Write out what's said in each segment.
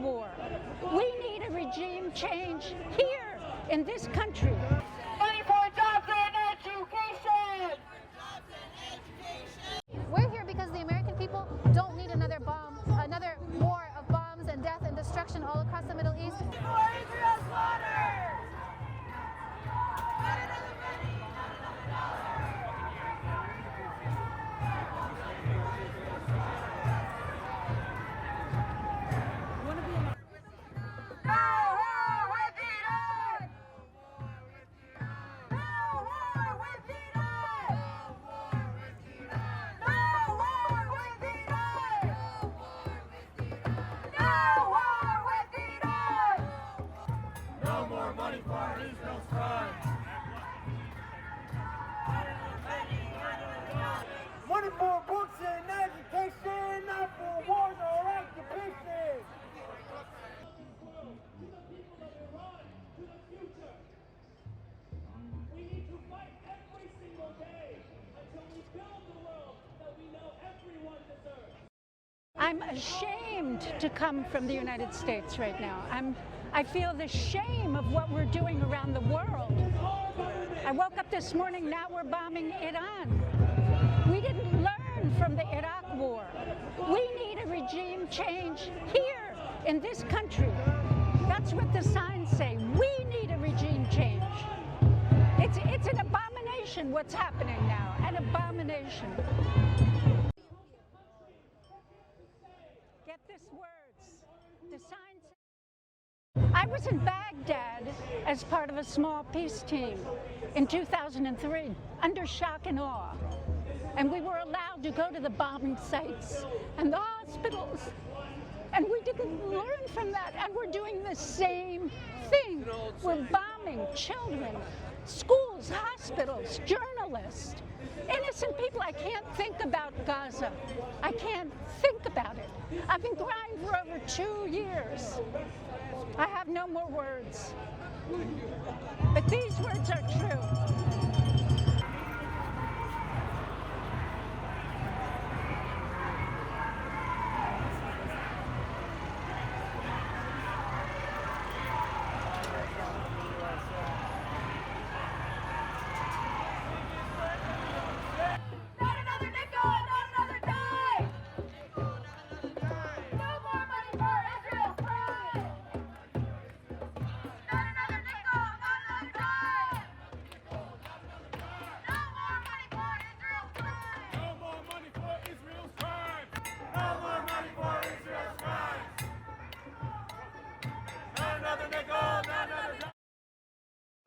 war. We need a regime change here in this country. Money for jobs and education! We're here because the American people don't need another war of bombs and death and destruction all across the Middle East. For Israel's slaughter! Money for books and education, not for wars or occupation. We need to fight every single day until we build the world that we know everyone deserves. I'm ashamed to come from the United States right now. I feel the shame of what we're doing around the world. I woke up this morning, now we're bombing Iran. We didn't learn from the Iraq war. We need a regime change here in this country. That's what the signs say. We need a regime change. It's an abomination what's happening now, an abomination. Get this words. The signs say. I was in Baghdad as part of a small peace team in 2003, under shock and awe. And we were allowed to go to the bombing sites and the hospitals. And we didn't learn from that. And we're doing the same thing. We're bombing children, schools, hospitals, journalists, innocent people. I can't think about Gaza. I can't think about it. I've been crying for over 2 years. I have no more words. But these words are true.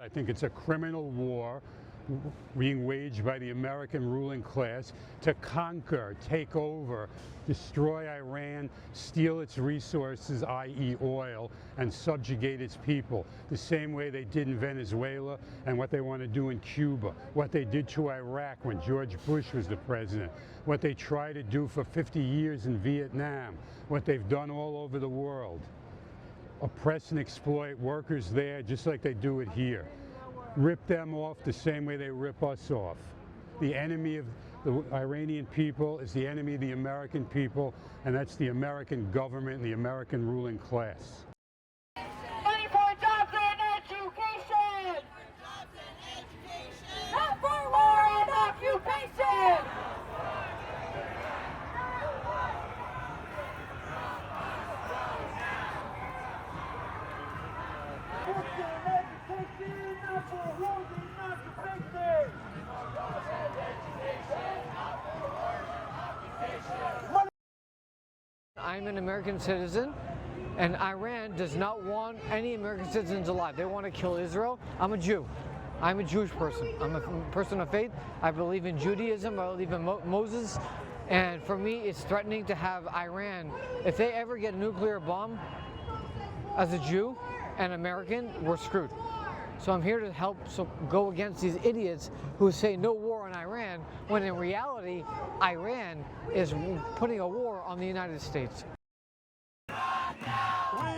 I think it's a criminal war being waged by the American ruling class to conquer, take over, destroy Iran, steal its resources, i.e. oil, and subjugate its people, the same way they did in Venezuela and what they want to do in Cuba, what they did to Iraq when George Bush was the president, what they tried to do for 50 years in Vietnam, what they've done all over the world. Oppress and exploit workers there just like they do it here. Rip them off the same way they rip us off. The enemy of the Iranian people is the enemy of the American people, and that's the American government and the American ruling class. Money for jobs and education! Not for war and occupation! I'm an American citizen, and Iran does not want any American citizens alive. They want to kill Israel. I'm a Jew. I'm a Jewish person. I'm a person of faith. I believe in Judaism. I believe in Moses. And for me, it's threatening to have Iran, if they ever get a nuclear bomb, as a Jew and American, we're screwed. So I'm here to help go against these idiots who say no war on Iran, when in reality, Iran is putting a war on the United States. We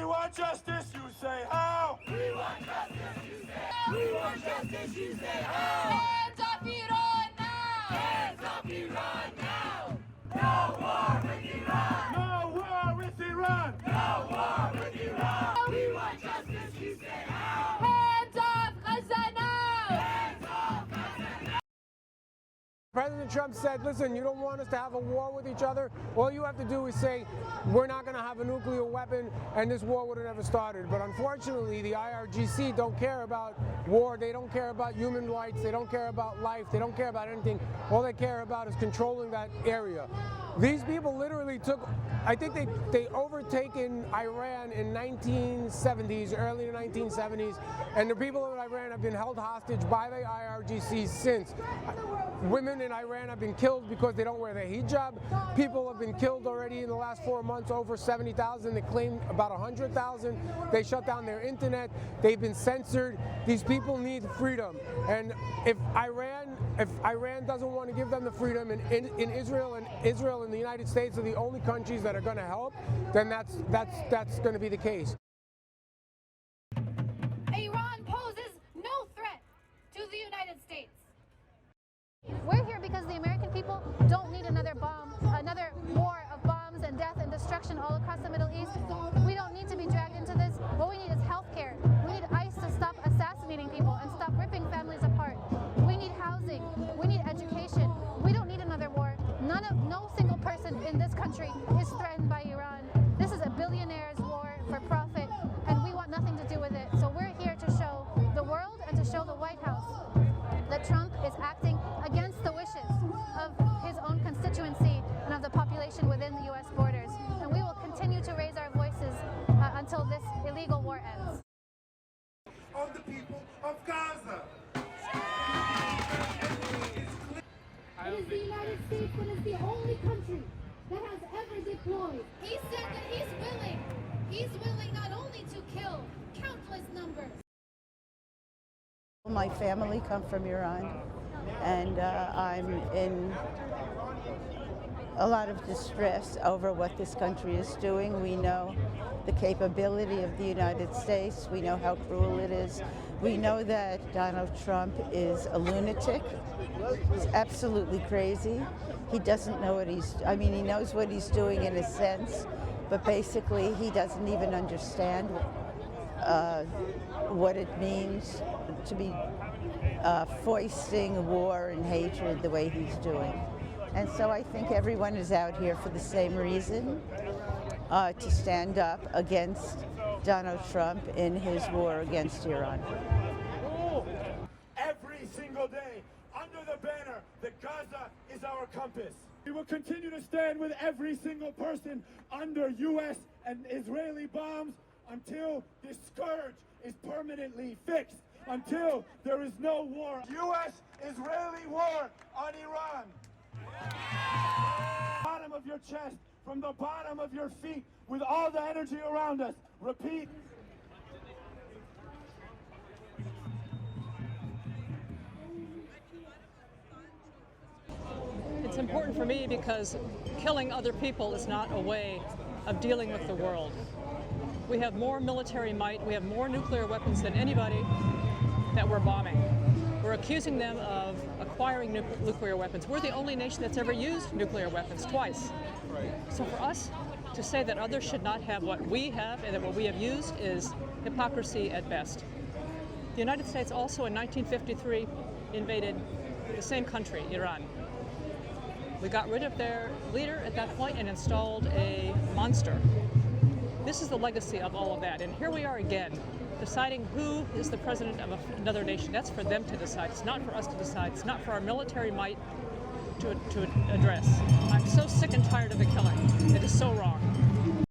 want justice, you say how? We want justice, you say how? We want justice, you say how? Hands up Iran now! Hands up Iran now! No war with Iran! No war with Iran! No war with Iran! President Trump said, listen, you don't want us to have a war with each other, all you have to do is say, we're not going to have a nuclear weapon, and this war would have never started. But unfortunately, the IRGC don't care about war, they don't care about human rights, they don't care about life, they don't care about anything. All they care about is controlling that area. These people literally took, I think they overtaken Iran in 1970s, early 1970s, and the people of Iran have been held hostage by the IRGC since. Women in Iran have been killed because they don't wear their hijab. People have been killed already in the last 4 months, over 70,000. They claim about 100,000. They shut down their internet. They've been censored. These people need freedom. And if Iran doesn't want to give them the freedom, and in Israel and the United States are the only countries that are going to help, then that's going to be the case. Iran poses no threat to the United States. We're here because the American people don't need another bomb, another war of bombs and death and destruction all across the Middle East. We don't need to be dragged into this. What we need is health care. We need ICE to stop assassinating people and stop ripping families apart. We need housing. We need education. We don't need another war. No single person in this country is threatened by Iran. This is a billionaire's war for profit, and we want nothing to do with it. So we're here to show the world and to show the White House that Trump is acting against the wishes of his own constituency and of the population within the U.S. borders. And we will continue to raise our voices until this illegal war ends. On the people of Gaza. It is the United States that is the only country that has ever deployed. He said that he's willing not only to kill countless numbers. My family come from Iran, and I'm in a lot of distress over what this country is doing. We know the capability of the United States. We know how cruel it is. We know that Donald Trump is a lunatic. He's absolutely crazy. He doesn't know what he knows what he's doing in a sense, but basically he doesn't even understand what it means to be foisting war and hatred the way he's doing. And so I think everyone is out here for the same reason, to stand up against Donald Trump in his war against Iran. Every single day, under the banner that Gaza is our compass. We will continue to stand with every single person under U.S. and Israeli bombs until this scourge is permanently fixed, until there is no war. U.S.-Israeli war on Iran. Bottom of your chest, from the bottom of your feet, with all the energy around us. Repeat. It's important for me because killing other people is not a way of dealing with the world. We have more military might, we have more nuclear weapons than anybody that we're bombing. We're accusing them of acquiring nuclear weapons. We're the only nation that's ever used nuclear weapons twice. So for us to say that others should not have what we have and that what we have used is hypocrisy at best. The United States also in 1953 invaded the same country, Iran. We got rid of their leader at that point and installed a monster. This is the legacy of all of that. And here we are again, deciding who is the president of another nation. That's for them to decide. It's not for us to decide. It's not for our military might to address. I'm so sick and tired of the killing. It is so wrong.